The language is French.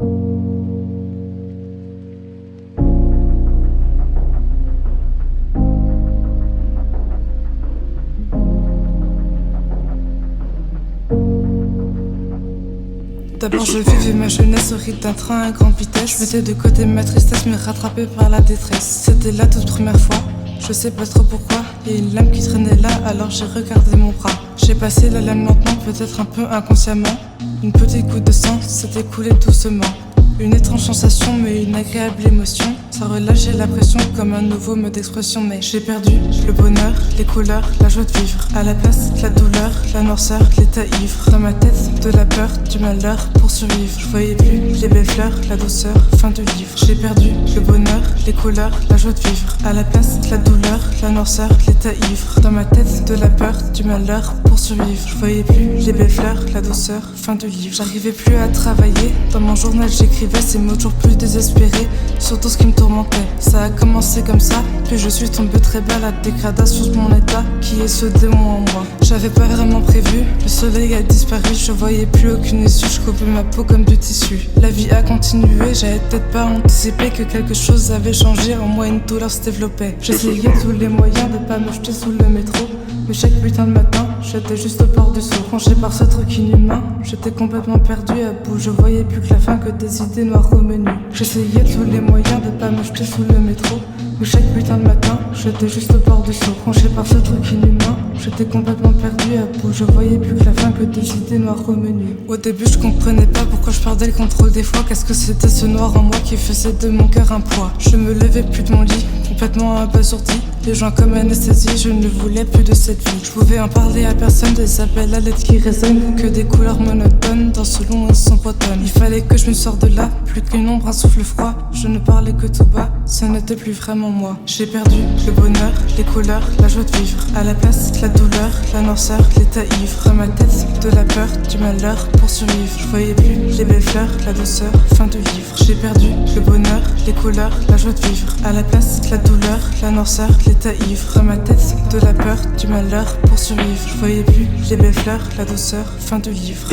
D'abord je vivais ma jeunesse au rythme d'un train à grande vitesse. Je mettais de côté ma tristesse, me rattrapée par la détresse. C'était la toute première fois, je sais pas trop pourquoi. Et une lame qui traînait là, alors j'ai regardé mon bras. J'ai passé la lame lentement, peut-être un peu inconsciemment. Une petite goutte de sang s'est écoulée doucement. Une étrange sensation mais une agréable émotion. Ça relâchait la pression comme un nouveau mode d'expression. Mais j'ai perdu le bonheur, les couleurs, la joie de vivre. À la place, la douleur, la noirceur, l'état ivre. Dans ma tête, de la peur, du malheur pour survivre. Je voyais plus les belles fleurs, la douceur, fin du livre. J'ai perdu le bonheur, les couleurs, la joie de vivre. À la place, la douleur, la noirceur, l'état ivre. Dans ma tête, de la peur, du malheur pour survivre. Je voyais plus les belles fleurs, la douceur, fin du livre. J'arrivais plus à travailler, dans mon journal j'écrivais ces mots toujours plus désespérés sur tout ce qui me tourmentait. Ça a commencé comme ça, puis je suis tombée très bas. La dégradation de mon état qui est ce démon en moi. J'avais pas vraiment prévu, le soleil a disparu. Je voyais plus aucune issue, je coupais ma peau comme du tissu. La vie a continué, j'avais peut-être pas anticipé que quelque chose avait changé. En moi une douleur se développait. J'essayais tous les moyens de pas me jeter sous le métro, mais chaque putain de matin, j'étais juste au port du seau. Rangé par ce truc inhumain, j'étais complètement perdu à bout. Je voyais plus que la fin, que des idées noires au menu. J'essayais tous les moyens de pas me jeter sous le métro, mais chaque putain de matin, j'étais juste au bord du seau. Rangé par ce truc inhumain, j'étais complètement perdu à bout. Je voyais plus que la fin, que des idées noires au menu. Au début je comprenais pas pourquoi je perdais le contrôle des fois. Qu'est-ce que c'était ce noir en moi qui faisait de mon cœur un poids. Je me levais plus de mon lit, complètement abasourdi. Les gens comme anesthésie, je ne voulais plus de cette vie. Je pouvais en parler à personne, des appels à l'aide qui résonnent, que des couleurs monotones dans ce long et sombre automne. Il fallait que je me sorte de là, plus qu'une ombre, un souffle froid. Je ne parlais que tout bas, ce n'était plus vraiment moi. J'ai perdu le bonheur, les couleurs, la joie de vivre. À la place, la douleur, la noirceur, l'état ivre. Dans ma tête, de la peur, du malheur pour survivre. Je voyais plus les belles fleurs, la douceur, fin du livre. J'ai perdu le bonheur, les couleurs, la joie de vivre. À la place, la douleur, la noirceur, l'état ivre. Dans ma tête, de la peur, du malheur pour survivre. Je voyais plus les belles fleurs, la douceur, fin du livre.